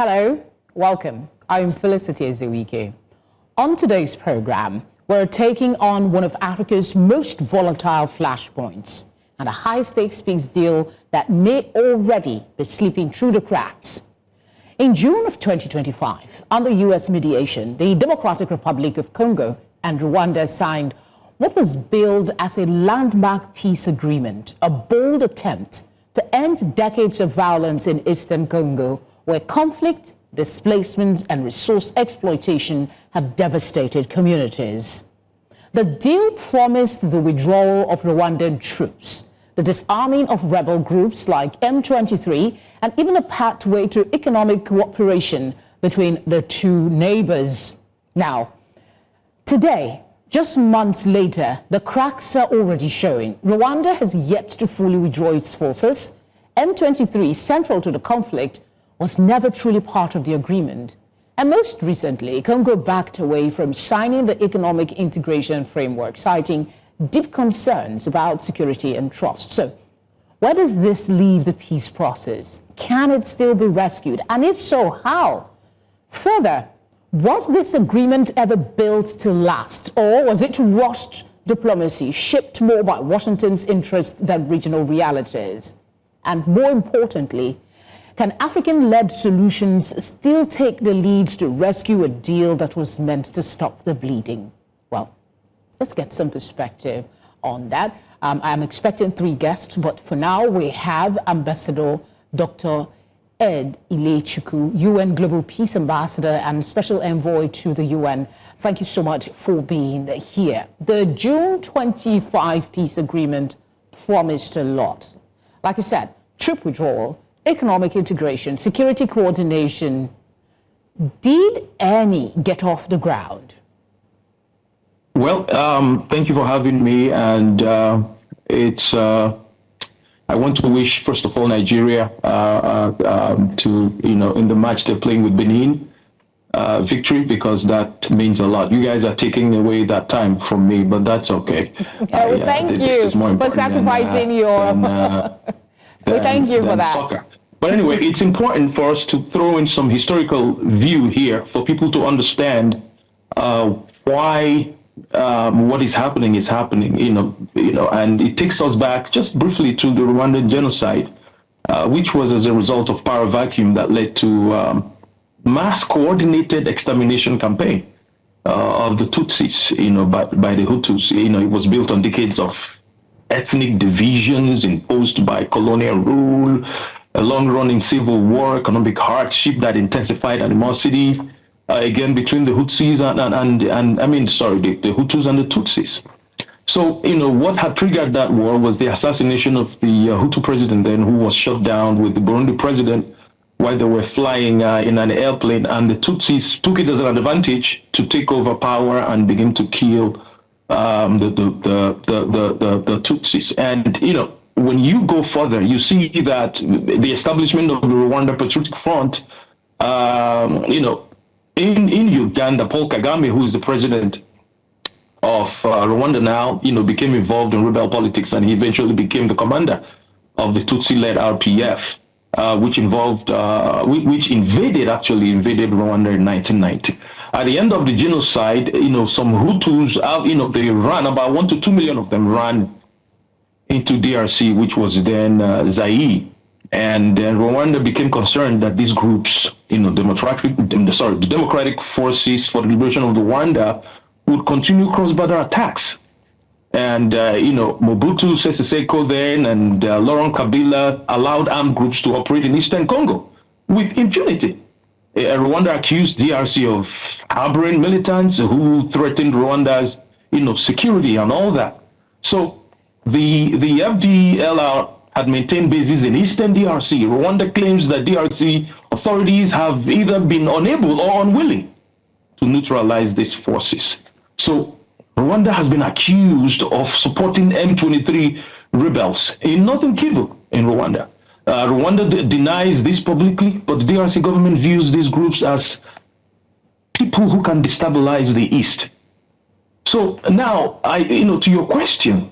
Hello, welcome. I'm Felicity Ezewike. On today's program, we're taking on one of Africa's most volatile flashpoints and a high-stakes peace deal that may already be slipping through the cracks. In June of 2025, under U.S. mediation, the Democratic Republic of Congo and Rwanda signed what was billed as a landmark peace agreement, a bold attempt to end decades of violence in eastern Congo, where conflict, displacement, and resource exploitation have devastated communities. The deal promised the withdrawal of Rwandan troops, the disarming of rebel groups like M23, and even a pathway to economic cooperation between the two neighbors. Now, today, just months later, the cracks are already showing. Rwanda has yet to fully withdraw its forces. M23, central to the conflict, was never truly part of the agreement. And most recently, Congo backed away from signing the economic integration framework, citing deep concerns about security and trust. So, where does this leave the peace process? Can it still be rescued? And if so, how? Further, was this agreement ever built to last, or was it rushed diplomacy shaped more by Washington's interests than regional realities? And more importantly, can African-led solutions still take the lead to rescue a deal that was meant to stop the bleeding? Well, let's get some perspective on that. I'm expecting 3 guests, but for now we have Ambassador Dr. Ed Ilechukwu, UN Global Peace Ambassador and Special Envoy to the UN. Thank you so much for being here. The June 25 peace agreement promised a lot. Like I said, troop withdrawal, economic integration, security coordination. Did any get off the ground? Well, thank you for having me. And I want to wish, first of all, Nigeria to, in the match they're playing with Benin, victory, because that means a lot. You guys are taking away that time from me, but that's okay. Thank you for sacrificing your... We thank you for that. Soccer. But anyway, it's important for us to throw in some historical view here for people to understand why what is happening, and it takes us back just briefly to the Rwandan genocide, which was as a result of power vacuum that led to mass coordinated extermination campaign of the Tutsis, by the Hutus. It was built on decades of ethnic divisions imposed by colonial rule, a long-running civil war, economic hardship that intensified animosity, again, between the Hutsis the Hutus and the Tutsis. So, what had triggered that war was the assassination of the Hutu president then, who was shot down with the Burundi president while they were flying in an airplane, and the Tutsis took it as an advantage to take over power and begin to kill the Tutsis. And, when you go further, you see that the establishment of the Rwanda Patriotic Front, in Uganda, Paul Kagame, who is the president of Rwanda now, became involved in rebel politics, and he eventually became the commander of the Tutsi-led RPF, which invaded Rwanda in 1990. At the end of the genocide, some Hutus, they ran, about 1 to 2 million of them ran into DRC, which was then Zaire. And then Rwanda became concerned that these groups, the Democratic Forces for the Liberation of Rwanda, would continue cross-border attacks. And, Mobutu Sese Seko then and Laurent Kabila allowed armed groups to operate in eastern Congo with impunity. Rwanda accused DRC of harboring militants who threatened Rwanda's, security and all that. So the FDLR had maintained bases in eastern DRC. Rwanda claims that DRC authorities have either been unable or unwilling to neutralize these forces. So Rwanda has been accused of supporting M23 rebels in northern Kivu in Rwanda. Rwanda denies this publicly, but the DRC government views these groups as people who can destabilize the East. So now, to your question,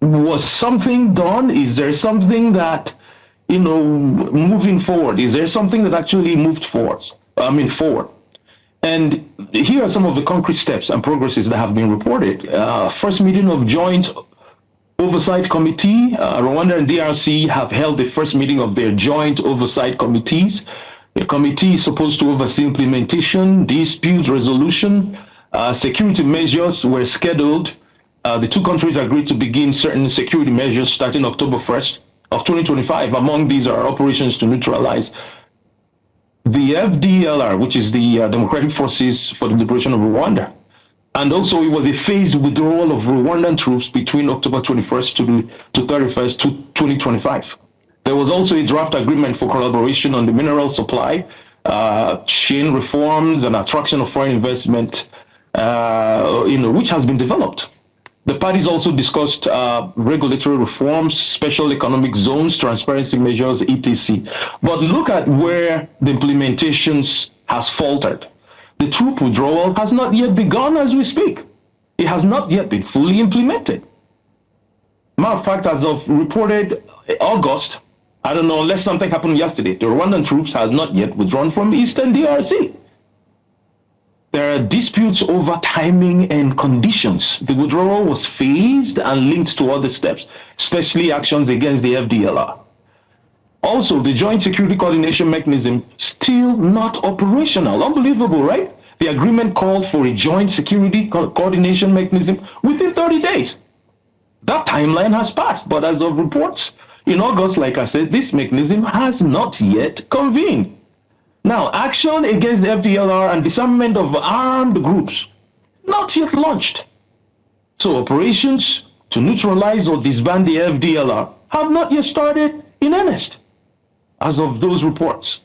was something done? Is there something that moving forward? Is there something that actually moved forward? And here are some of the concrete steps and progresses that have been reported. First meeting of Joint Oversight Committee. Rwanda and DRC have held the first meeting of their joint oversight committees. The committee is supposed to oversee implementation, dispute resolution. Security measures were scheduled. The two countries agreed to begin certain security measures starting October 1st of 2025. Among these are operations to neutralize the FDLR, which is the Democratic Forces for the Liberation of Rwanda. And also it was a phased withdrawal of Rwandan troops between October 21st to 31st to 2025. There was also a draft agreement for collaboration on the mineral supply, chain reforms and attraction of foreign investment, which has been developed. The parties also discussed regulatory reforms, special economic zones, transparency measures, etc. But look at where the implementations has faltered. The troop withdrawal has not yet begun as we speak. It has not yet been fully implemented. Matter of fact, as of reported August, I don't know, unless something happened yesterday, the Rwandan troops have not yet withdrawn from Eastern DRC. There are disputes over timing and conditions. The withdrawal was phased and linked to other steps, especially actions against the FDLR. Also, the Joint Security Coordination Mechanism still not operational. Unbelievable, right? The agreement called for a Joint Security Coordination Mechanism within 30 days. That timeline has passed, but as of reports, in August, like I said, this mechanism has not yet convened. Now, action against the FDLR and disarmament of armed groups, not yet launched. So operations to neutralize or disband the FDLR have not yet started in earnest, as of those reports.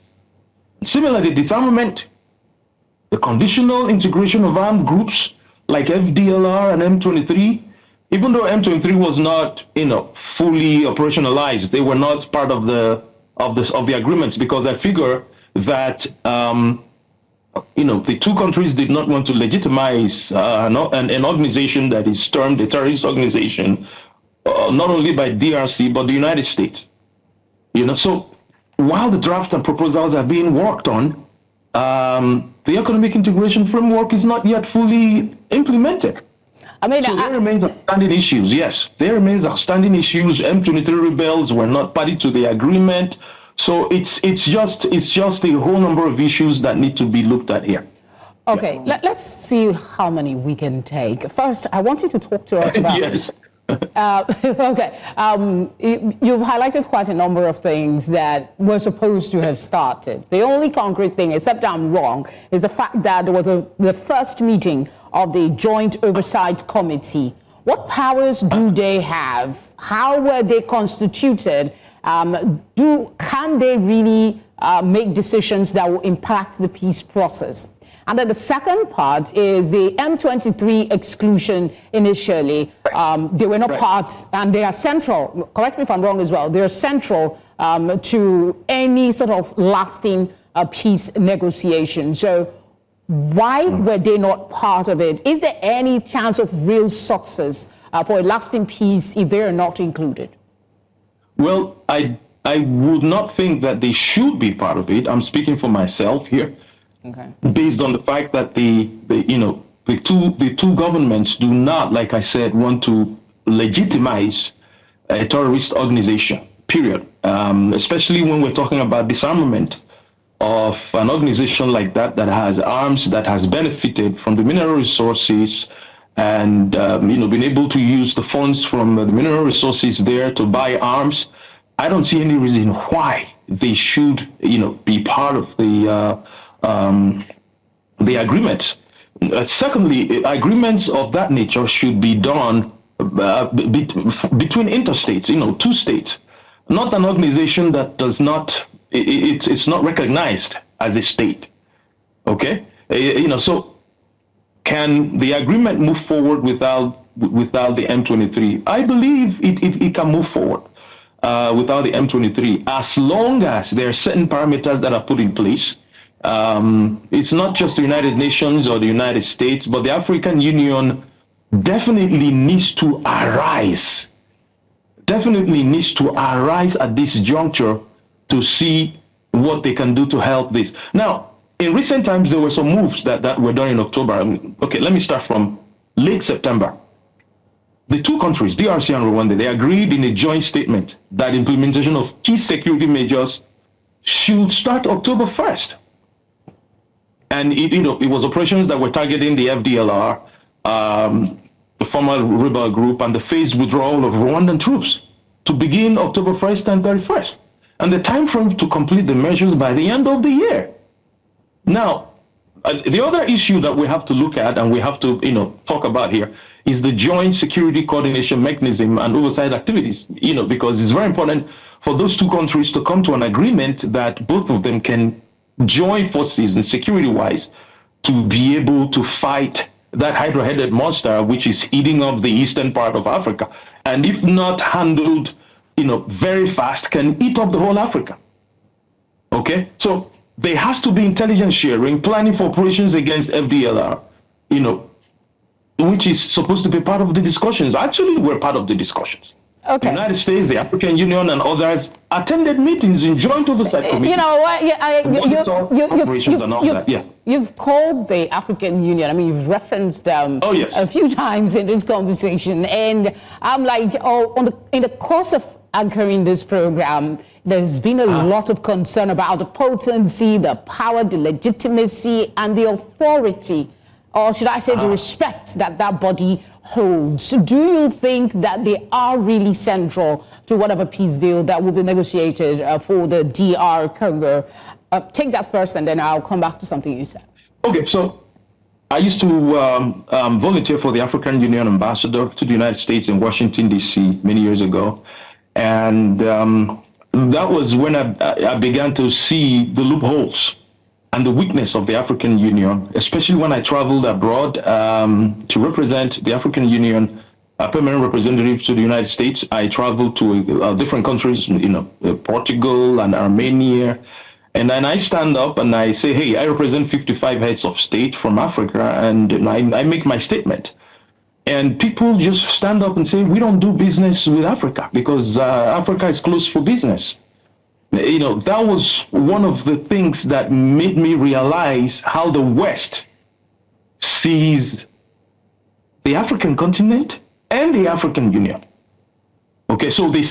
Similarly, disarmament, the conditional integration of armed groups like FDLR and M23, even though M23 was not, fully operationalized, they were not part of the agreements, because I figure that the two countries did not want to legitimize an organization that is termed a terrorist organization, not only by DRC but the United States. So while the draft and proposals are being worked on, the economic integration framework is not yet fully implemented. So there remains outstanding issues. Yes, there remains outstanding issues. M23 rebels were not party to the agreement. So it's just a whole number of issues that need to be looked at here. Okay, let's see how many we can take. First, I want you to talk to us about... Yes. Okay, you've highlighted quite a number of things that were supposed to have started. The only concrete thing, except I'm wrong, is the fact that there was the first meeting of the Joint Oversight Committee. What powers do they have? How were they constituted? Can they really make decisions that will impact the peace process? And then the second part is the M23 exclusion initially. They were not part, and they are central, correct me if I'm wrong as well, they're central to any sort of lasting peace negotiation. So why were they not part of it? Is there any chance of real success for a lasting peace if they are not included? Well, I would not think that they should be part of it. I'm speaking for myself here. Okay. Based on the fact that the two governments do not, like I said, want to legitimize a terrorist organization, period. Especially when we're talking about disarmament of an organization like that has arms, that has benefited from the mineral resources, and been able to use the funds from the mineral resources there to buy arms. I don't see any reason why they should, be part of the agreements. Secondly, agreements of that nature should be done between interstates, two states, not an organization that does not, it's not recognized as a state. Okay, so can the agreement move forward without the M23? I believe it can move forward without the M23, as long as there are certain parameters that are put in place. It's not just the United Nations or the United States, but the African Union definitely needs to arise. Definitely needs to arise at this juncture to see what they can do to help this. Now, in recent times, there were some moves that were done in October. Okay, let me start from late September. The two countries, DRC and Rwanda, they agreed in a joint statement that implementation of key security measures should start October 1st. And it was operations that were targeting the FDLR, the former rebel group, and the phased withdrawal of Rwandan troops to begin October 1st and 31st. And the time frame to complete the measures by the end of the year. Now, the other issue that we have to look at and we have to talk about here is the joint security coordination mechanism and oversight activities, because it's very important for those two countries to come to an agreement that both of them can join forces and security-wise to be able to fight that hydra-headed monster which is eating up the eastern part of Africa, and if not handled very fast, can eat up the whole Africa. Okay, so there has to be intelligence sharing, planning for operations against FDLR, which is supposed to be part of the discussions. Actually, we're part of the discussions. Okay. The United States, the African Union, and others attended meetings in joint oversight committees. You know what? You've called the African Union. I mean, you've referenced them a few times in this conversation, and I'm like, in the course of anchoring this program, there's been a lot of concern about the potency, the power, the legitimacy, and the authority, or should I say the respect that body holds. Do you think that they are really central to whatever peace deal that will be negotiated for the DR Congo? Take that first, and then I'll come back to something you said. Okay, so I used to volunteer for the African Union ambassador to the United States in Washington, D.C. many years ago. And that was when I began to see the loopholes and the weakness of the African Union, especially when I traveled abroad to represent the African Union, permanent representative to the United States. I traveled to different countries, Portugal and Armenia. And then I stand up and I say, hey, I represent 55 heads of state from Africa, and I make my statement. And people just stand up and say, we don't do business with Africa because Africa is closed for business. That was one of the things that made me realize how the West sees the African continent and the African Union. Okay, so they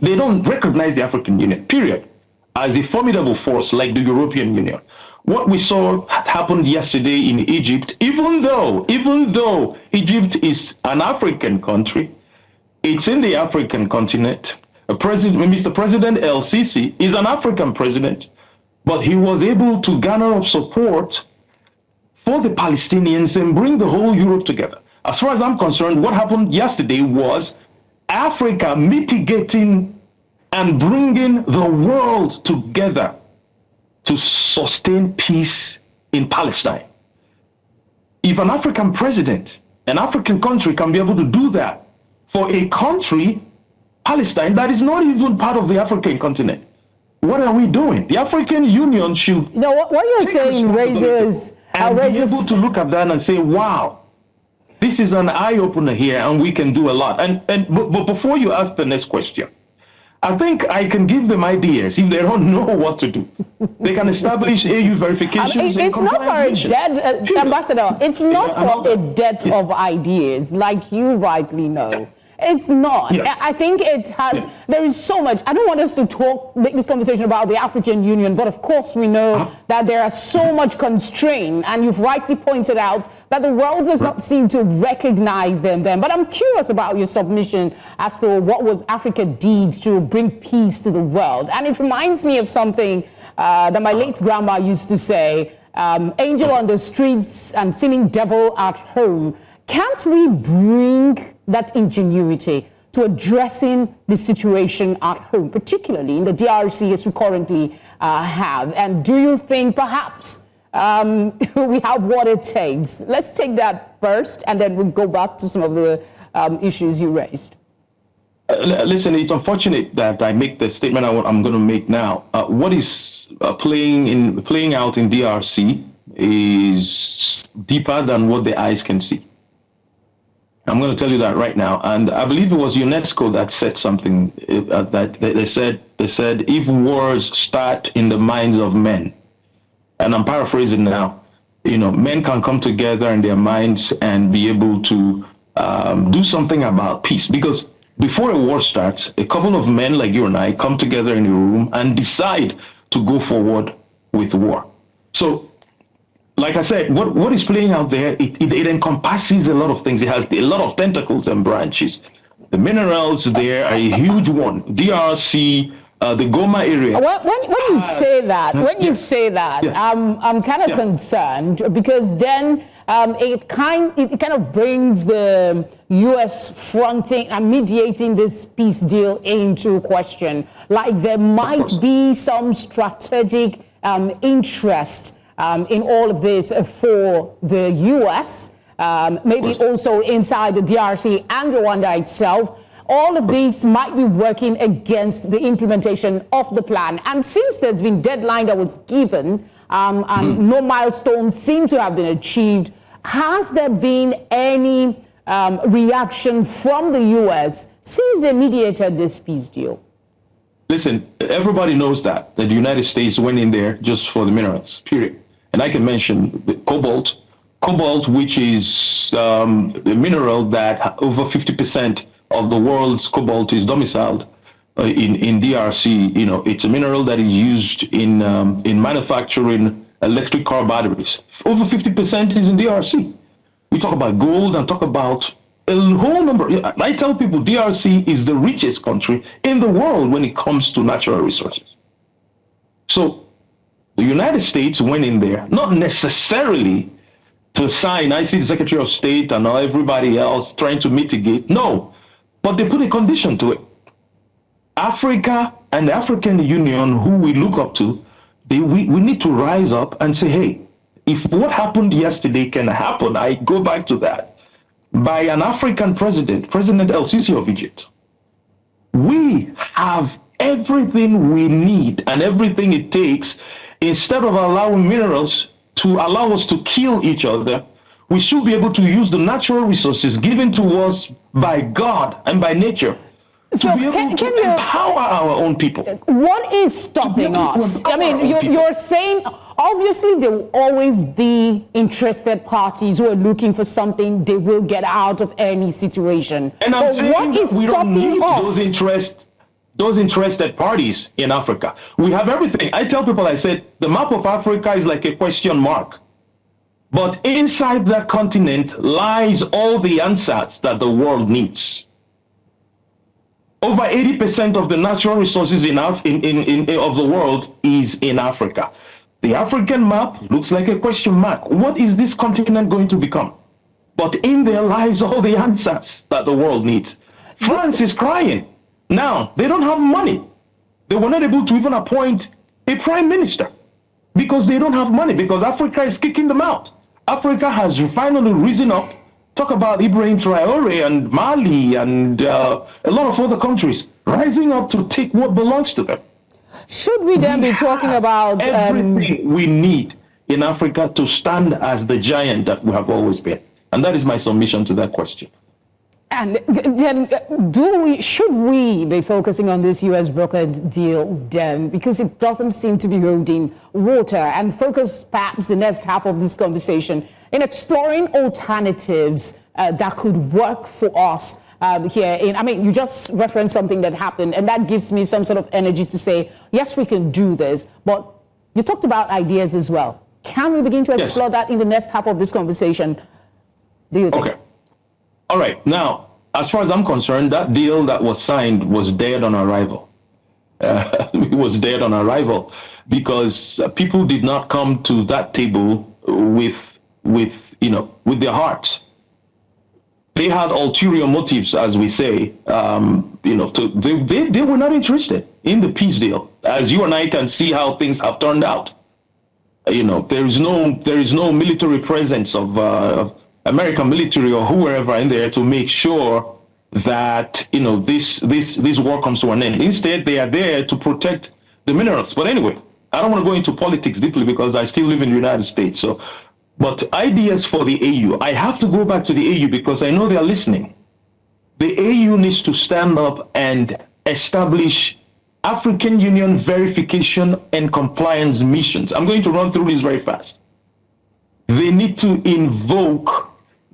don't recognize the African Union, period, as a formidable force like the European Union. What we saw happened yesterday in Egypt, even though Egypt is an African country, it's in the African continent. Mr. President El-Sisi is an African president, but he was able to garner up support for the Palestinians and bring the whole Europe together. As far as I'm concerned, what happened yesterday was Africa mitigating and bringing the world together to sustain peace in Palestine. If an African president, an African country can be able to do that for a country, Palestine, that is not even part of the African continent, what are we doing? The African Union should... what you're saying raises... And be able to look at that and say, wow, this is an eye-opener here and we can do a lot. But before you ask the next question, I think I can give them ideas if they don't know what to do. They can establish AU verifications. It's not for a dead, Ambassador, it's not for a debt of ideas, like you rightly know. It's not. Yes. I think it has, there is so much. I don't want us to make this conversation about the African Union, but of course we know that there are so much constraint, and you've rightly pointed out that the world does not seem to recognize them. But I'm curious about your submission as to what was Africa did to bring peace to the world. And it reminds me of something that my late grandma used to say, angel on the streets and seeming devil at home. Can't we bring that ingenuity to addressing the situation at home, particularly in the DRC as we currently have? And do you think perhaps we have what it takes? Let's take that first, and then we'll go back to some of the issues you raised. Listen, it's unfortunate that I make the statement I'm going to make now. What is playing out in DRC is deeper than what the eyes can see. I'm going to tell you that right now. And I believe it was UNESCO that said something that they said if wars start in the minds of men, and I'm paraphrasing now, men can come together in their minds and be able to do something about peace. Because before a war starts, a couple of men like you and I come together in a room and decide to go forward with war. So, like I said, what is playing out there, it encompasses a lot of things. It has a lot of tentacles and branches. The minerals there are a huge one. DRC, the Goma area. When you say that, I'm kind of concerned, because then it kind of brings the U.S. fronting and mediating this peace deal into question. Like there might be some strategic interest in all of this for the U.S., maybe also inside the DRC and Rwanda itself. All of these might be working against the implementation of the plan. And since there's been deadline that was given and no milestones seem to have been achieved, has there been any reaction from the U.S. since they mediated this peace deal? Listen, everybody knows that the United States went in there just for the minerals, period. And I can mention the cobalt, which is a mineral that over 50% of the world's cobalt is domiciled in DRC. It's a mineral that is used in manufacturing electric car batteries. Over 50% is in DRC. We talk about gold and talk about a whole number. I tell people DRC is the richest country in the world when it comes to natural resources. So the United States went in there, not necessarily to sign. I see the Secretary of State and everybody else trying to mitigate. No, but they put a condition to it. Africa and the African Union, who we look up to, we need to rise up and say, hey, if what happened yesterday can happen, I go back to that, by an African president, President El-Sisi of Egypt, we have everything we need and everything it takes. Instead of allowing minerals to allow us to kill each other, we should be able to use the natural resources given to us by God and by nature to be able to empower our own people. What is stopping us? I mean, you're saying, obviously, there will always be interested parties who are looking for something they will get out of any situation. And I'm saying what is we don't need us? those interested parties in Africa. We have everything. I tell people, I said, the map of Africa is like a question mark. But inside that continent lies all the answers that the world needs. Over 80% of the natural resources of the world is in Africa. The African map looks like a question mark. What is this continent going to become? But in there lies all the answers that the world needs. France is crying. Now, they don't have money. They were not able to even appoint a prime minister because they don't have money, because Africa is kicking them out. Africa has finally risen up. Talk about Ibrahim Traore and Mali and a lot of other countries rising up to take what belongs to them. Should we then be talking about everything we need in Africa to stand as the giant that we have always been? And that is my submission to that question. And then should we be focusing on this U.S. brokered deal then? Because it doesn't seem to be holding water, and focus perhaps the next half of this conversation in exploring alternatives that could work for us here. You just referenced something that happened, and that gives me some sort of energy to say, yes, we can do this. But you talked about ideas as well. Can we begin to explore that in the next half of this conversation? Do you think? Okay. All right. Now, as far as I'm concerned, that deal that was signed was dead on arrival. It was dead on arrival because people did not come to that table with their hearts. They had ulterior motives, as we say. They were not interested in the peace deal. As you and I can see how things have turned out. There is no military presence of American military or whoever in there to make sure that this war comes to an end. Instead, they are there to protect the minerals. But anyway, I don't want to go into politics deeply because I still live in the United States. So But ideas for the AU, I have to go back to the AU because I know they're listening. The AU needs to stand up and establish African Union verification and compliance missions. I'm going to run through this very fast. They need to invoke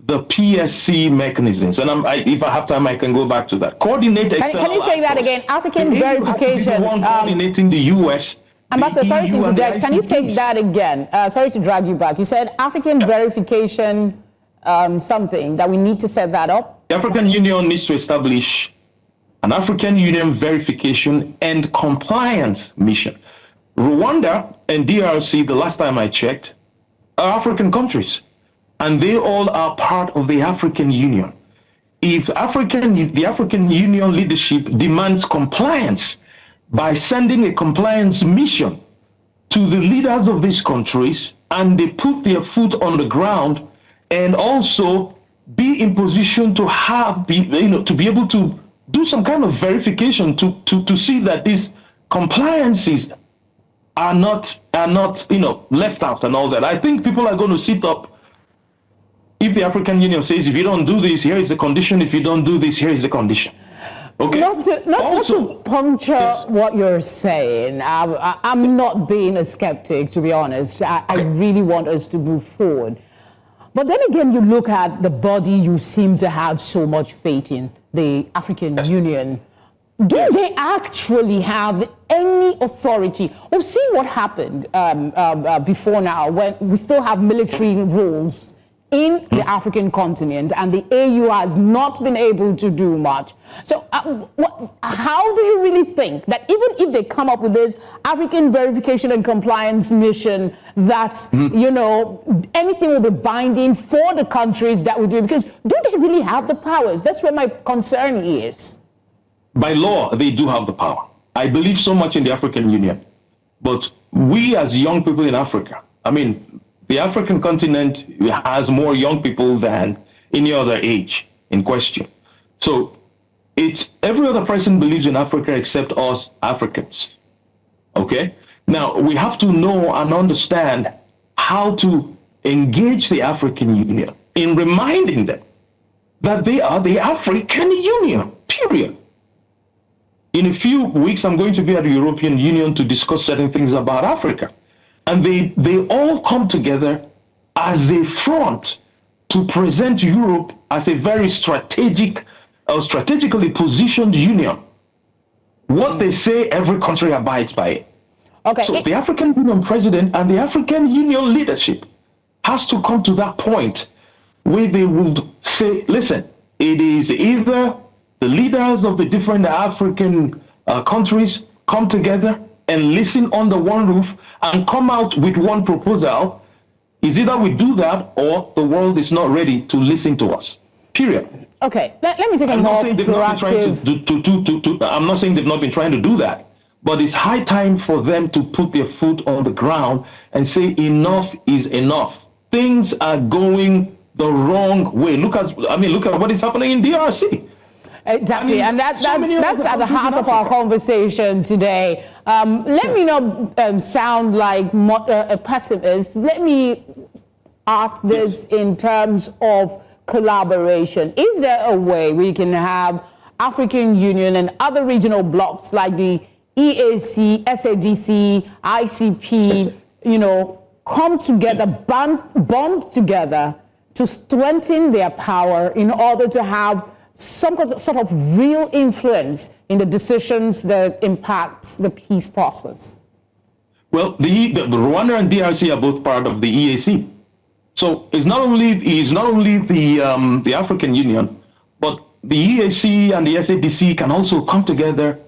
the PSC mechanisms. And if I have time, I can go back to that. Coordinate external Can you take that again? African verification. The one coordinating the US. Ambassador, sorry to interject. Can you take that again? Sorry to drag you back. You said African verification something, that we need to set that up? The African Union needs to establish an African Union verification and compliance mission. Rwanda and DRC, the last time I checked, are African countries, and they all are part of the African Union. If the African Union leadership demands compliance by sending a compliance mission to the leaders of these countries, and they put their foot on the ground and also be in position to to be able to do some kind of verification to see that these compliances are not left out and all that. I think people are going to sit up. If the African Union says, if you don't do this, here is the condition. If you don't do this, here is the condition. Okay. Not to puncture yes. what you're saying. I'm not being a skeptic, to be honest. I really want us to move forward. But then again, you look at the body you seem to have so much faith in, the African Union. Do they actually have any authority? We've seen what happened before now, when we still have military rules in the African continent, and the AU has not been able to do much. So how do you really think that even if they come up with this African verification and compliance mission, that, anything will be binding for the countries that will do it? Because do they really have the powers? That's where my concern is. By law, they do have the power. I believe so much in the African Union. But we as young people in Africa, the African continent has more young people than any other age in question. So it's every other person believes in Africa except us Africans. Okay? Now, we have to know and understand how to engage the African Union in reminding them that they are the African Union, period. In a few weeks, I'm going to be at the European Union to discuss certain things about Africa. And they all come together as a front to present Europe as a very strategically positioned union. What they say, every country abides by it. Okay. So the African Union president and the African Union leadership has to come to that point where they would say, listen, it is either the leaders of the different African countries come together and listen under one roof and come out with one proposal. Is either we do that or the world is not ready to listen to us. Period. Okay, let me take a more proactive... I'm not saying they've not been trying to do that, but it's high time for them to put their foot on the ground and say enough is enough. Things are going the wrong way. Look at what is happening in DRC. Exactly, and that's at the heart of our conversation today. Let me not sound like a pessimist. Let me ask this in terms of collaboration. Is there a way we can have African Union and other regional blocs like the EAC, SADC, ICP, come together, bond together to strengthen their power in order to have some sort of real influence in the decisions that impacts the peace process? Well, the Rwanda and DRC are both part of the EAC. So it's not only the African Union, but the EAC and the SADC can also come together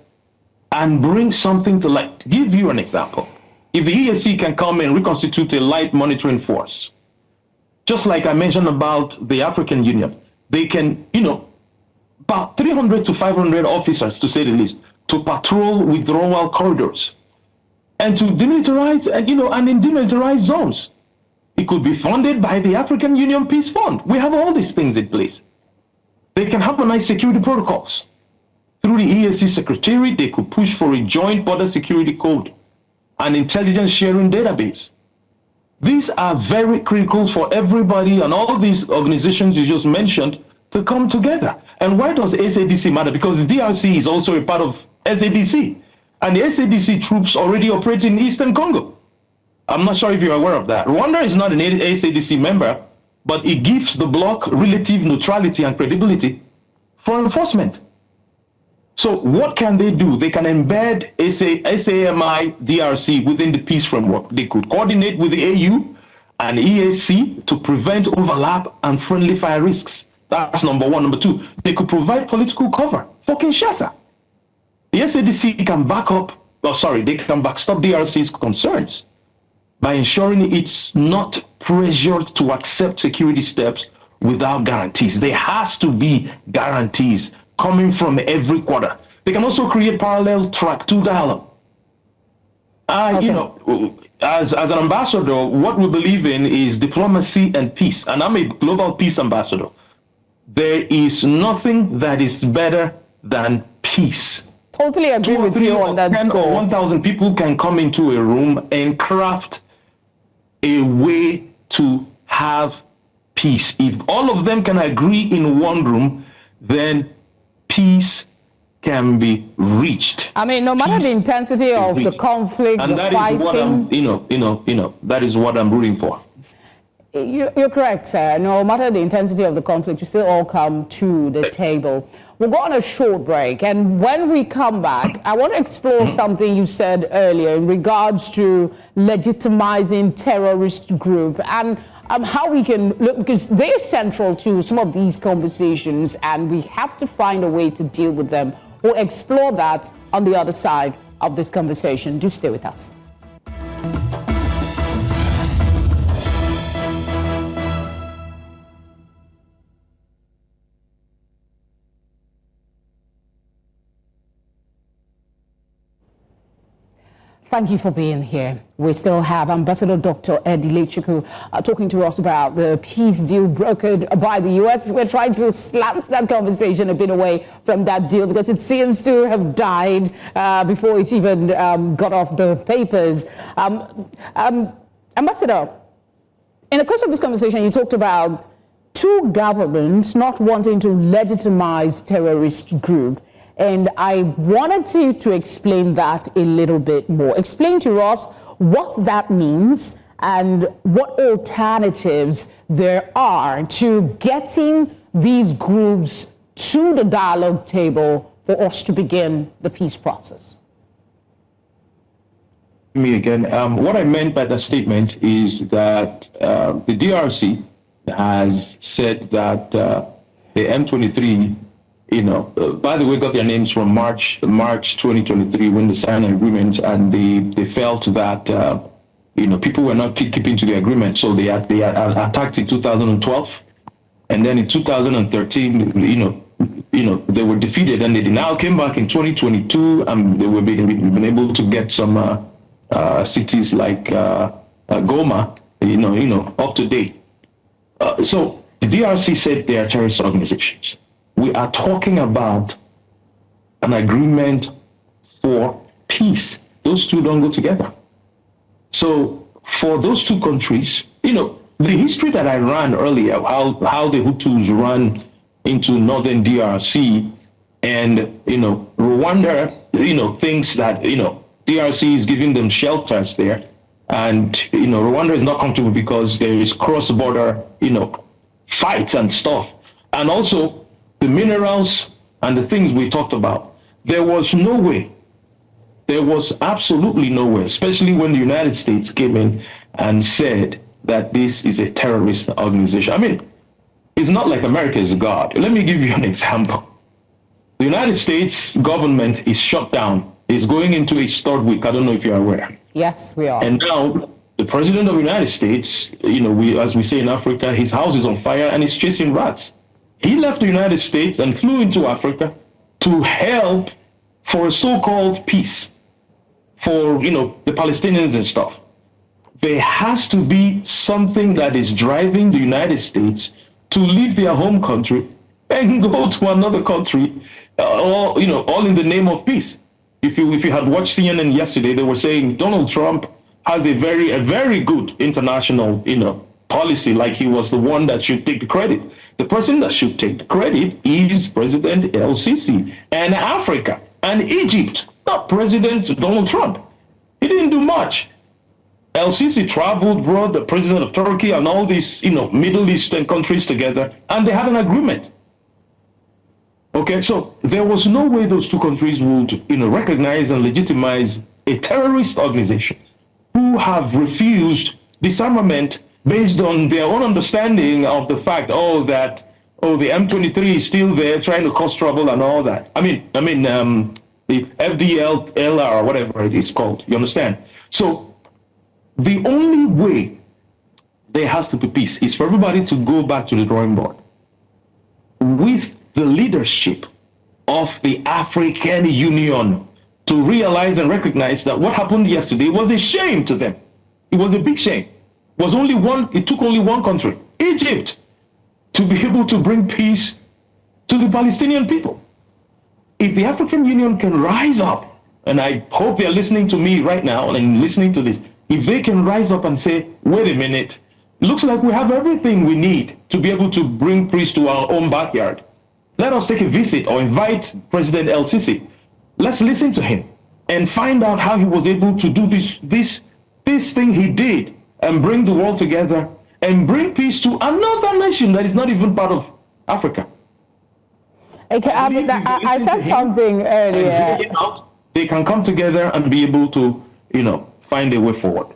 and bring something to light. To give you an example, if the EAC can come and reconstitute a light monitoring force, just like I mentioned about the African Union, they can, about 300 to 500 officers, to say the least, to patrol withdrawal corridors and to demilitarize, and in demilitarized zones. It could be funded by the African Union Peace Fund. We have all these things in place. They can harmonize security protocols. Through the EAC Secretariat, they could push for a joint border security code and intelligence sharing database. These are very critical for everybody and all these organizations you just mentioned to come together. And why does SADC matter? Because the DRC is also a part of SADC. And the SADC troops already operate in Eastern Congo. I'm not sure if you're aware of that. Rwanda is not an SADC member, but it gives the bloc relative neutrality and credibility for enforcement. So what can they do? They can embed SAMI DRC within the peace framework. They could coordinate with the AU and EAC to prevent overlap and friendly fire risks. That's number one. Number two, they could provide political cover for Kinshasa. The SADC can they can backstop DRC's concerns by ensuring it's not pressured to accept security steps without guarantees. There has to be guarantees coming from every quarter. They can also create parallel track 2 dialogue. Okay. You know, as an ambassador, what we believe in is diplomacy and peace. And I'm a global peace ambassador. There is nothing that is better than peace. Totally agree with you on that score. 1,000 people can come into a room and craft a way to have peace. If all of them can agree in one room, then peace can be reached. I mean, no matter the intensity of the conflict, and the fighting. That is what I'm rooting for. You're correct, sir. No matter the intensity of the conflict, you still all come to the table. We'll go on a short break, and when we come back, I want to explore something you said earlier in regards to legitimizing terrorist group and how we can look, because they're central to some of these conversations, and we have to find a way to deal with them. We'll explore that on the other side of this conversation. Do stay with us. Thank you for being here. We still have Ambassador Dr. Ed Ilechukwu talking to us about the peace deal brokered by the U.S. We're trying to slant that conversation a bit away from that deal because it seems to have died before it even got off the papers. Ambassador, in the course of this conversation, you talked about two governments not wanting to legitimize terrorist group. And I wanted you to explain that a little bit more. Explain to us what that means and what alternatives there are to getting these groups to the dialogue table for us to begin the peace process. Me again. What I meant by that statement is that the DRC has said that the M23 by the way, got their names from March 2023 when they signed an agreement, and they felt that people were not keeping to the agreement, so they attacked in 2012, and then in 2013, they were defeated, and they now came back in 2022, and they were been able to get some cities like Goma, up to date. So the DRC said they are terrorist organizations. We are talking about an agreement for peace. Those two don't go together. So for those two countries, the history that I ran earlier, how the Hutus run into northern DRC, and Rwanda, thinks that DRC is giving them shelters there, and Rwanda is not comfortable because there is cross-border fights and stuff, and also the minerals and the things we talked about. There was absolutely no way, especially when the United States came in and said that this is a terrorist organization. I mean, it's not like America is God. Let me give you an example. The United States government is shut down. It's going into its third week. I don't know if you're aware. Yes, we are. And now the president of the United States, as we say in Africa, his house is on fire and he's chasing rats. He left the United States and flew into Africa to help for a so-called peace for, the Palestinians and stuff. There has to be something that is driving the United States to leave their home country and go to another country, all in the name of peace. If you had watched CNN yesterday, they were saying Donald Trump has a very good international, policy, like he was the one that should take the credit. The person that should take the credit is President El-Sisi and Africa and Egypt, not President Donald Trump. He didn't do much. El-Sisi traveled, brought the president of Turkey and all these, Middle Eastern countries together, and they had an agreement. Okay, so there was no way those two countries would, recognize and legitimize a terrorist organization who have refused disarmament based on their own understanding of the fact, the M23 is still there trying to cause trouble and all that. The FDLR or whatever it is called, you understand? So the only way there has to be peace is for everybody to go back to the drawing board with the leadership of the African Union to realize and recognize that what happened yesterday was a shame to them. It was a big shame. It took only one country, Egypt, to be able to bring peace to the Palestinian people. If the African Union can rise up, and I hope they're listening to me right now and listening to this, if they can rise up and say, wait a minute, it looks like we have everything we need to be able to bring peace to our own backyard. Let us take a visit or invite President El-Sisi. Let's listen to him and find out how he was able to do this thing he did and bring the world together and bring peace to another nation that is not even part of Africa. Okay, I said something earlier. They can come together and be able to, find a way forward.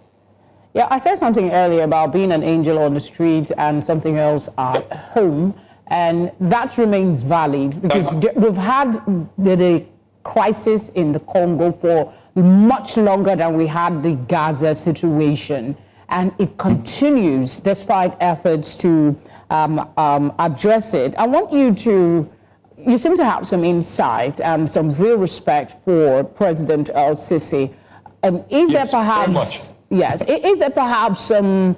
Yeah, I said something earlier about being an angel on the street and something else at home, and that remains valid because we've had the crisis in the Congo for much longer than we had the Gaza situation, and it continues despite efforts to address it. I want you seem to have some insight and some real respect for President El-Sisi. Is there perhaps some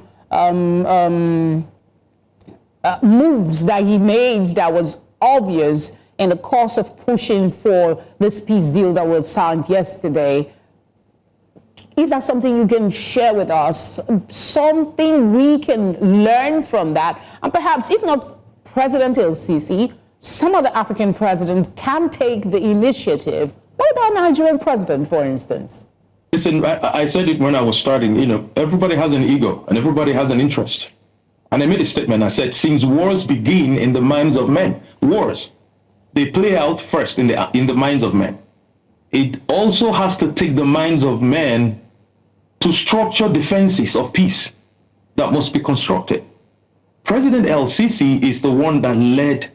moves that he made that was obvious in the course of pushing for this peace deal that was signed yesterday? Is that something you can share with us? Something we can learn from that? And perhaps, if not President El-Sisi, some other African presidents can take the initiative. What about Nigerian president, for instance? Listen, I said it when I was starting, everybody has an ego and everybody has an interest. And I made a statement, I said, since wars begin in the minds of men, wars, they play out first in the minds of men. It also has to take the minds of men to structure defenses of peace that must be constructed. President El-Sisi is the one that led,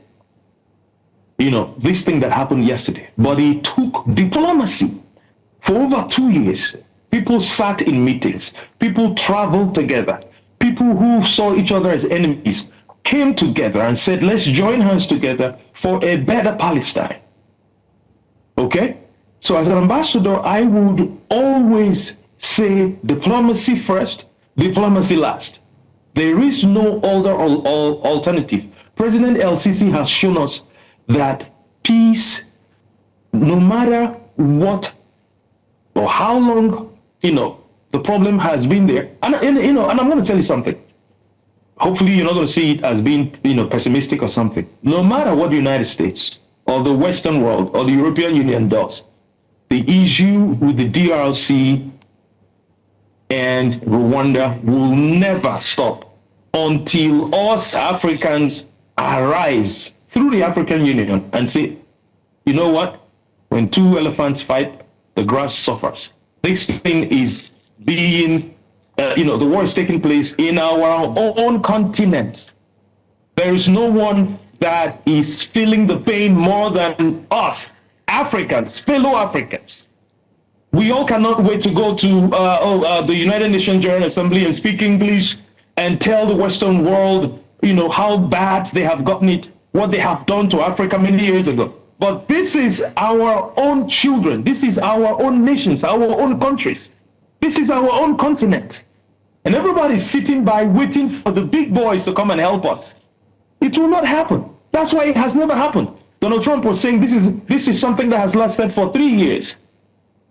this thing that happened yesterday. But it took diplomacy. For over 2 years, people sat in meetings, people traveled together, people who saw each other as enemies came together and said, let's join hands together for a better Palestine. Okay? So as an ambassador, I would always say diplomacy first, diplomacy last. There is no other alternative. President El-Sisi has shown us that peace, no matter what or how long, the problem has been there. And I'm going to tell you something. Hopefully you're not going to see it as being, pessimistic or something. No matter what the United States or the Western world or the European Union does, the issue with the DRC and Rwanda will never stop until us Africans arise through the African Union and say, you know what? When two elephants fight, the grass suffers. This thing is being, the war is taking place in our own continent. There is no one that is feeling the pain more than us, Africans, fellow Africans. We all cannot wait to go to the United Nations General Assembly and speak English and tell the Western world, how bad they have gotten it, what they have done to Africa many years ago. But this is our own children. This is our own nations, our own countries. This is our own continent. And everybody's sitting by waiting for the big boys to come and help us. It will not happen. That's why it has never happened. Donald Trump was saying this is something that has lasted for 3 years.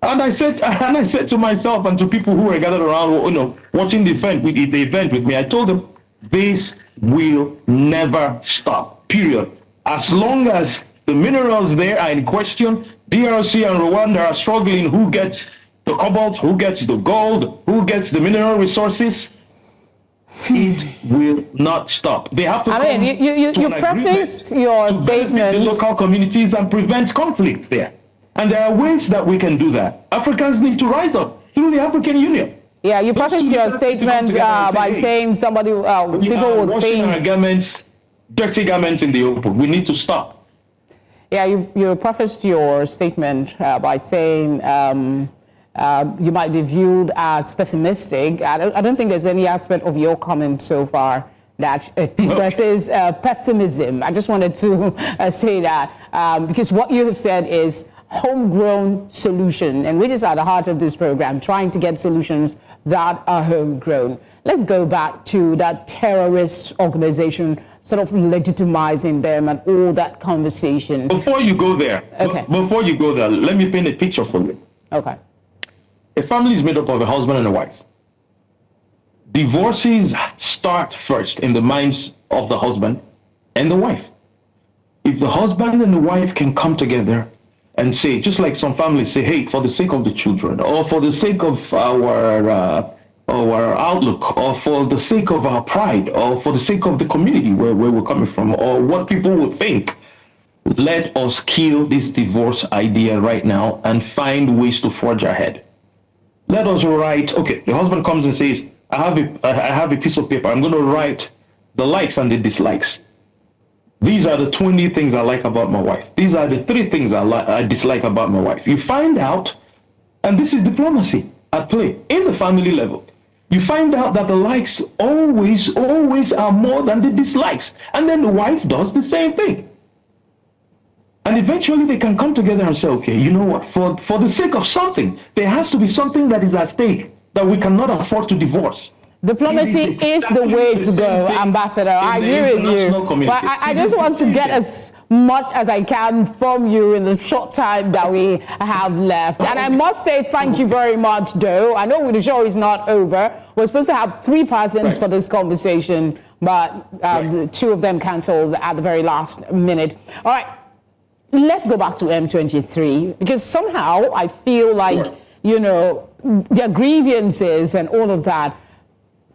And I said to myself and to people who were gathered around, watching the event with me, I told them, this will never stop, period. As long as the minerals there are in question, DRC and Rwanda are struggling, who gets the cobalt, who gets the gold, who gets the mineral resources, it will not stop. They have to I mean, you prefaced your statement. The local communities and prevent conflict there. And there are ways that we can do that. Africans need to rise up through the African Union. Yeah, you prefaced your statement by saying somebody, people would think... Washing our garments, dirty garments in the open. We need to stop. Yeah, you prefaced your statement by saying you might be viewed as pessimistic. I don't think there's any aspect of your comment so far that expresses pessimism. I just wanted to say that because what you have said is homegrown solution, and which is at the heart of this program, trying to get solutions that are homegrown. Let's go back to that terrorist organization, sort of legitimizing them and all that conversation. Before you go there, let me paint a picture for you. Okay. A family is made up of a husband and a wife. Divorces start first in the minds of the husband and the wife. If the husband and the wife can come together and say, just like some families say, hey, for the sake of the children, or for the sake of our outlook, or for the sake of our pride, or for the sake of the community where we're coming from, or what people would think, let us kill this divorce idea right now and find ways to forge ahead. Let us write, okay, the husband comes and says, I have a piece of paper. I'm going to write the likes and the dislikes. These are the 20 things I like about my wife. These are the 3 things I dislike about my wife. You find out, and this is diplomacy at play in the family level. You find out that the likes always are more than the dislikes. And then the wife does the same thing. And eventually they can come together and say, okay, you know what, for the sake of something, there has to be something that is at stake that we cannot afford to divorce. Diplomacy is the way to go, Ambassador. I agree with you. But I just want to get as much as I can from you in the short time that we have left. And I must say thank you very much, though. I know the show is not over. We're supposed to have 3 persons for this conversation, but 2 of them cancelled at the very last minute. All right, let's go back to M23, because somehow I feel like, their grievances and all of that,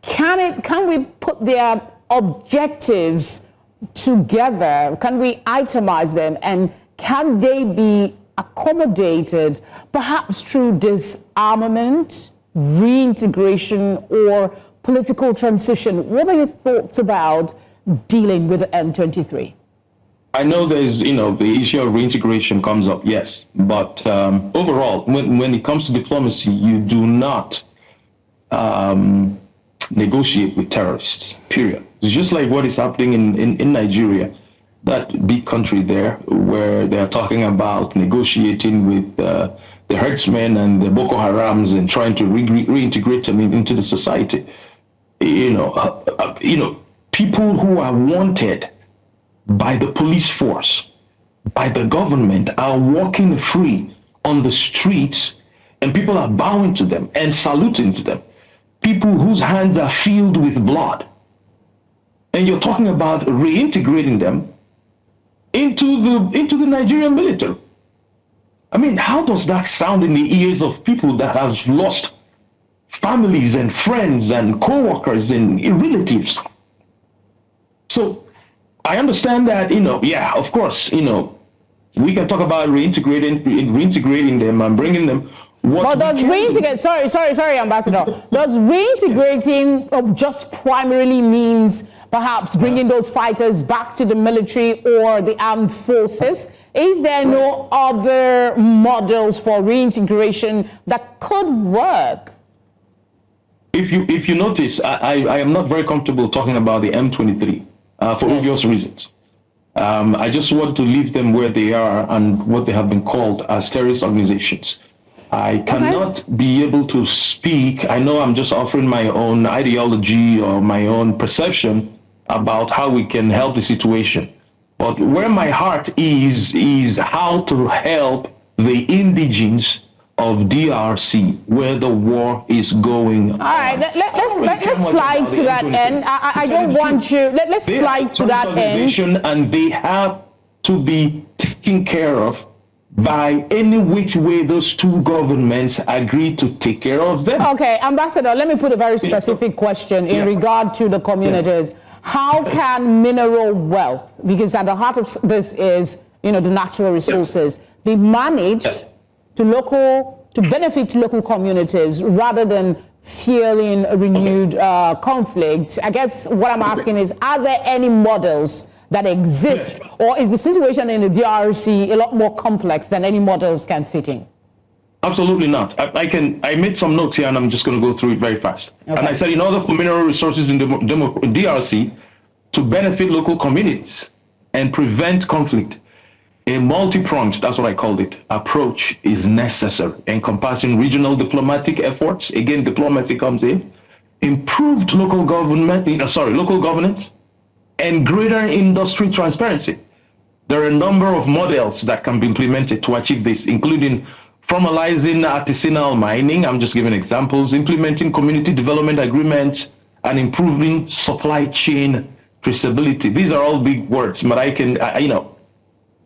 can we put their objectives together? Can we itemize them? And can they be accommodated, perhaps through disarmament, reintegration, or political transition? What are your thoughts about dealing with the M23? I know there's, the issue of reintegration comes up, yes. But overall, when it comes to diplomacy, you do not negotiate with terrorists, period. It's just like what is happening in Nigeria, that big country there, where they're talking about negotiating with the herdsmen and the Boko Harams and trying to reintegrate them into the society. People who are wanted by the police force, by the government, are walking free on the streets, and people are bowing to them and saluting to them. People whose hands are filled with blood. And you're talking about reintegrating them into the Nigerian military. I mean, how does that sound in the ears of people that have lost families and friends and co-workers and relatives? So I understand that, of course, we can talk about reintegrating them and bringing them. But does reintegrate, sorry, Ambassador, does reintegrating just primarily means perhaps bringing those fighters back to the military or the armed forces? Is there no other models for reintegration that could work? If you notice, I am not very comfortable talking about the M23 for obvious reasons. I just want to leave them where they are and what they have been called as terrorist organizations. I cannot be able to speak. I know I'm just offering my own ideology or my own perception about how we can help the situation. But where my heart is how to help the indigenes of DRC, where the war is going on. All right, let's slide to that end. I don't want you, let's slide to that end. And they have to be taken care of by any which way those two governments agree to take care of them. Okay, Ambassador, let me put a very specific question in regard to the communities. How can mineral wealth, because at the heart of this is, the natural resources, be managed to benefit local communities rather than fueling renewed conflicts? I guess what I'm asking is, are there any models that exist, or is the situation in the DRC a lot more complex than any models can fit in? Absolutely not. I made some notes here, and I'm just going to go through it very fast. Okay. And I said, in order for mineral resources in the DRC to benefit local communities and prevent conflict, a multi-pronged, that's what I called it, approach is necessary, encompassing regional diplomatic efforts. Again, diplomacy comes in. Improved local governance, and greater industry transparency. There are a number of models that can be implemented to achieve this, including formalizing artisanal mining, I'm just giving examples, implementing community development agreements, and improving supply chain traceability. These are all big words, but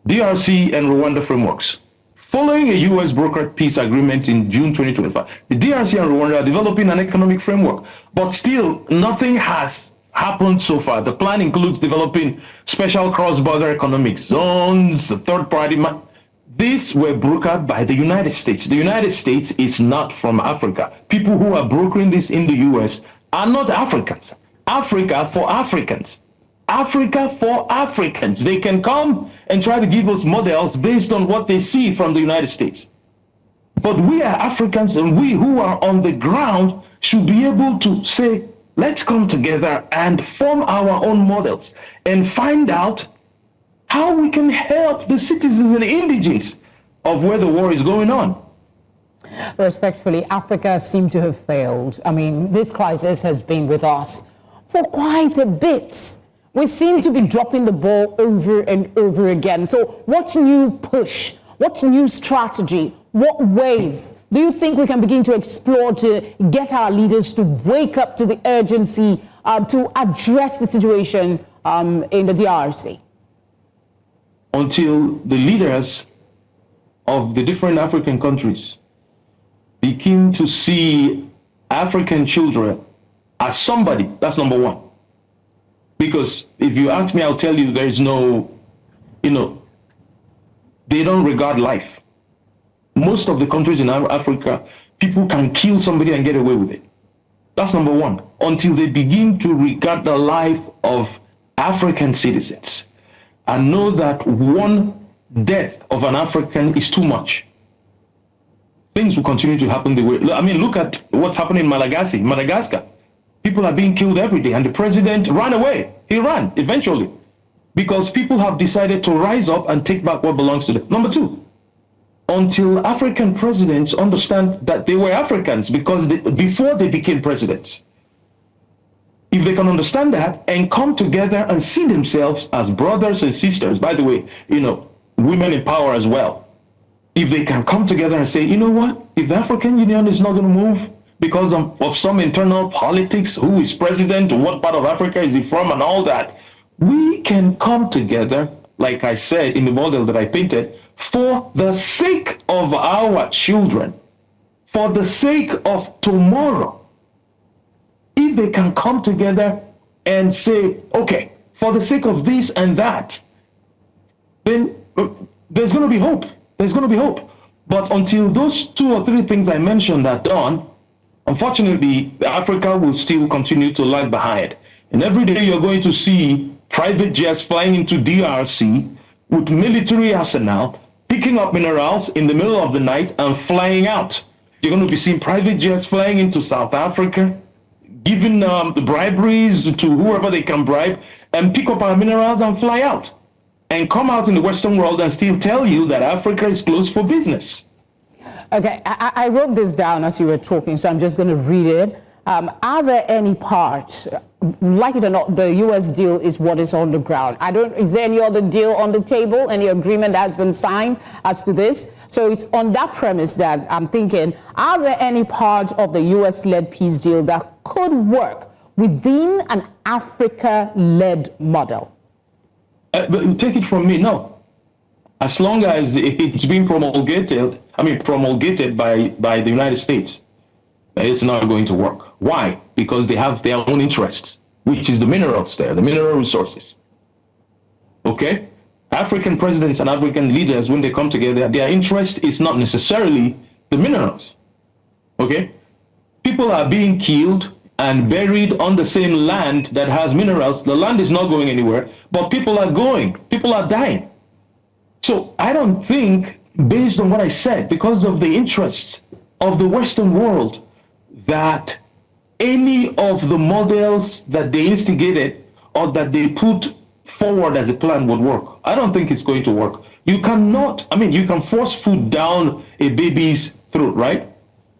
DRC and Rwanda frameworks. Following a U.S. brokered peace agreement in June 2025, the DRC and Rwanda are developing an economic framework, but still nothing has happened so far. The plan includes developing special cross-border economic zones, third-party. These were brokered by the United States. The United States is not from Africa. People who are brokering this in the U.S. are not Africans. Africa for Africans. Africa for Africans. They can come and try to give us models based on what they see from the United States. But we are Africans, and we who are on the ground should be able to say, let's come together and form our own models and find out how we can help the citizens and the indigents of where the war is going on. Respectfully, Africa seems to have failed. I mean, this crisis has been with us for quite a bit. We seem to be dropping the ball over and over again. So what new push, what new strategy, what ways do you think we can begin to explore to get our leaders to wake up to the urgency to address the situation in the DRC? Until the leaders of the different African countries begin to see African children as somebody, that's number one. Because if you ask me, I'll tell you there is no, they don't regard life. Most of the countries in Africa, people can kill somebody and get away with it. That's number one. Until they begin to regard the life of African citizens and know that one death of an African is too much, things will continue to happen the way. I mean, look at what's happening in Madagascar. People are being killed every day, and the president ran away. He ran eventually because people have decided to rise up and take back what belongs to them. Number two, until African presidents understand that they were Africans before they became presidents. If they can understand that and come together and see themselves as brothers and sisters, by the way, women in power as well. If they can come together and say, you know what, if the African Union is not going to move because of some internal politics, who is president, what part of Africa is he from, and all that, we can come together, like I said in the model that I painted, for the sake of our children, for the sake of tomorrow. If they can come together and say, okay, for the sake of this and that, then there's going to be hope. There's going to be hope. But until those 2 or 3 things I mentioned are done, unfortunately, Africa will still continue to lag behind. And every day you're going to see private jets flying into DRC with military arsenal, picking up minerals in the middle of the night and flying out. You're going to be seeing private jets flying into South Africa, giving the briberies to whoever they can bribe, and pick up our minerals and fly out. And come out in the Western world and still tell you that Africa is closed for business. Okay, I wrote this down as you were talking, so I'm just going to read it. Are there any part, like it or not, the U.S. deal is what is on the ground? Is there any other deal on the table, any agreement that has been signed as to this? So it's on that premise that I'm thinking, are there any part of the U.S.-led peace deal that could work within an Africa-led model? But take it from me, no. As long as it's being promulgated by the United States, it's not going to work. Why? Because they have their own interests, which is the minerals there, the mineral resources. Okay? African presidents and African leaders, when they come together, their interest is not necessarily the minerals. Okay? People are being killed and buried on the same land that has minerals. The land is not going anywhere, but people are going. People are dying. So I don't think, based on what I said, because of the interests of the Western world, that any of the models that they instigated or that they put forward as a plan would work. I don't think it's going to work. You cannot, you can force food down a baby's throat, right?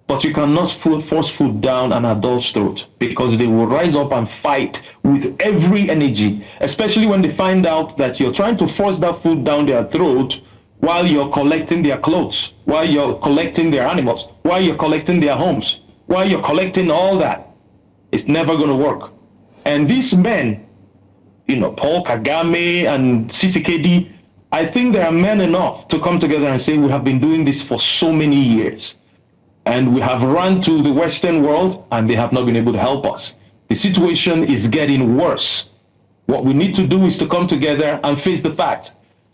But you cannot force food down an adult's throat, because they will rise up and fight with every energy, especially when they find out that you're trying to force that food down their throat while you're collecting their clothes, while you're collecting their animals, while you're collecting their homes, while you're collecting all that. It's never going to work. And these men, Paul Kagame and Tshisekedi, I think they are men enough to come together and say, we have been doing this for so many years. And we have run to the Western world, and they have not been able to help us. The situation is getting worse. What we need to do is to come together and face the fact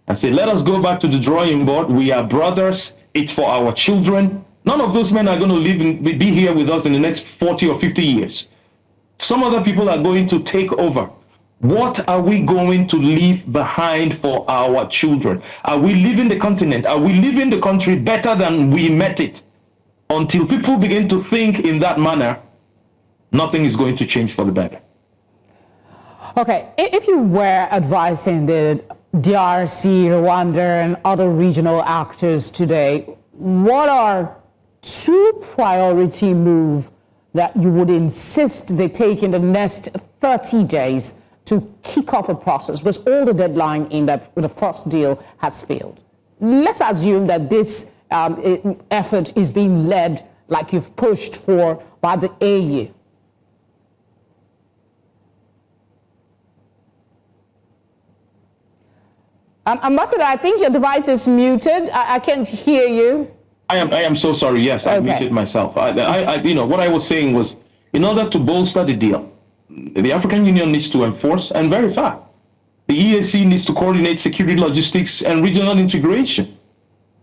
and say, let us go back to the drawing board. We are brothers. It's for our children. None of those men are going to be here with us in the next 40 or 50 years. Some other people are going to take over. What are we going to leave behind for our children? Are we leaving the continent? Are we leaving the country better than we met it? Until people begin to think in that manner, nothing is going to change for the better. Okay, if you were advising the DRC, Rwanda, and other regional actors today, what are two priority moves that you would insist they take in the next 30 days to kick off a process? Because all the deadline in the first deal has failed. Let's assume that this effort is being led, like you've pushed for, by the AU. Ambassador, I think your device is muted. I can't hear you. I am so sorry. Yes, I muted myself. What I was saying was, in order to bolster the deal, the African Union needs to enforce and verify. The EAC needs to coordinate security, logistics, and regional integration.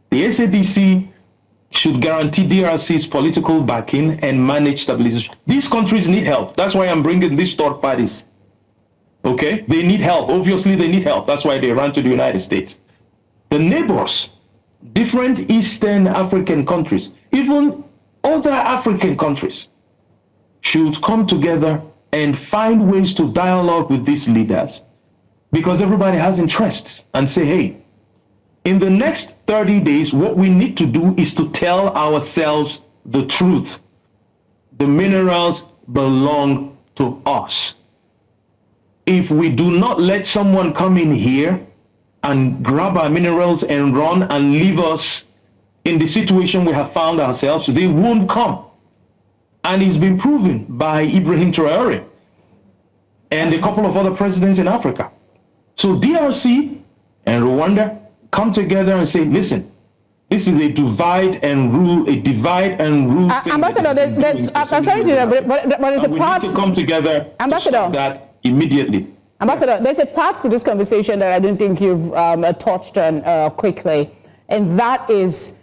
The SADC should guarantee DRC's political backing and manage stabilization. These countries need help. That's why I'm bringing these third parties. Okay? They need help. Obviously, they need help. That's why they ran to the United States. The neighbors, different Eastern African countries, even other African countries, should come together and find ways to dialogue with these leaders, because everybody has interests, and say, hey, in the next 30 days, what we need to do is to tell ourselves the truth. The minerals belong to us. If we do not let someone come in here and grab our minerals and run and leave us in the situation we have found ourselves, they won't come. And it's been proven by Ibrahim Traore and a couple of other presidents in Africa. So DRC and Rwanda come together and say, listen, this is a divide and rule thing. Ambassador, I'm sorry to you, but there's a part. We need to come together Ambassador, to that immediately. Ambassador, there's a part to this conversation that I don't think you've touched on quickly, and that is,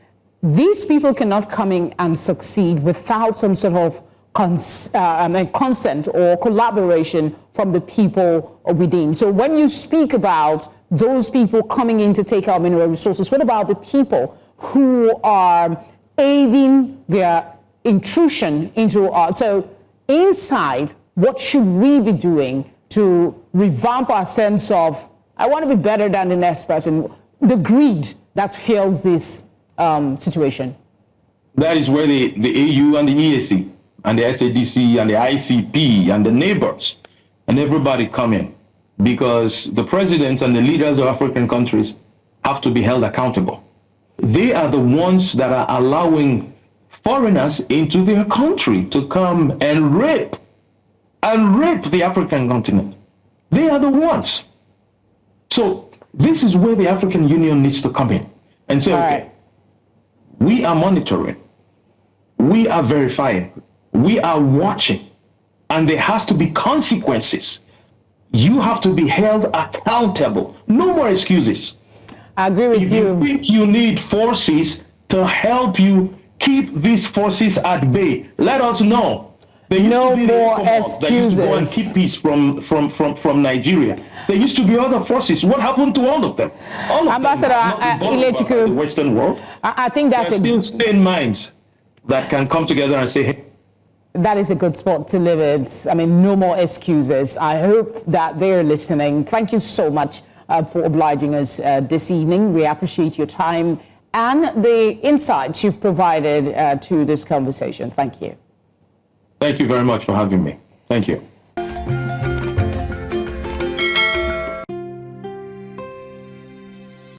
these people cannot come in and succeed without some sort of consent or collaboration from the people within. So when you speak about those people coming in to take our mineral resources, what about the people who are aiding their intrusion into our, so inside, what should we be doing to revamp our sense of, I want to be better than the next person, the greed that fuels this situation? That is where the AU and the EAC and the SADC and the ICP and the neighbors and everybody come in, because the presidents and the leaders of African countries have to be held accountable. They are the ones that are allowing foreigners into their country to come and rape the African continent. They are the ones. So this is where the African Union needs to come in and say, okay, we are monitoring, we are verifying, we are watching, and there has to be consequences. You have to be held accountable. No more excuses. I agree with you. If you think you need forces to help you keep these forces at bay, let us know. There used no to be more the excuses. that used to go and keep peace from Nigeria. There used to be other forces. What happened to all of them? All of Ambassador them have not been bothered by the Western world. I think that's There are still sane minds that can come together and say, hey, that is a good spot to leave it. I mean, no more excuses. I hope that they're listening. Thank you so much for obliging us this evening. We appreciate your time and the insights you've provided to this conversation. Thank you. Thank you very much for having me. Thank you.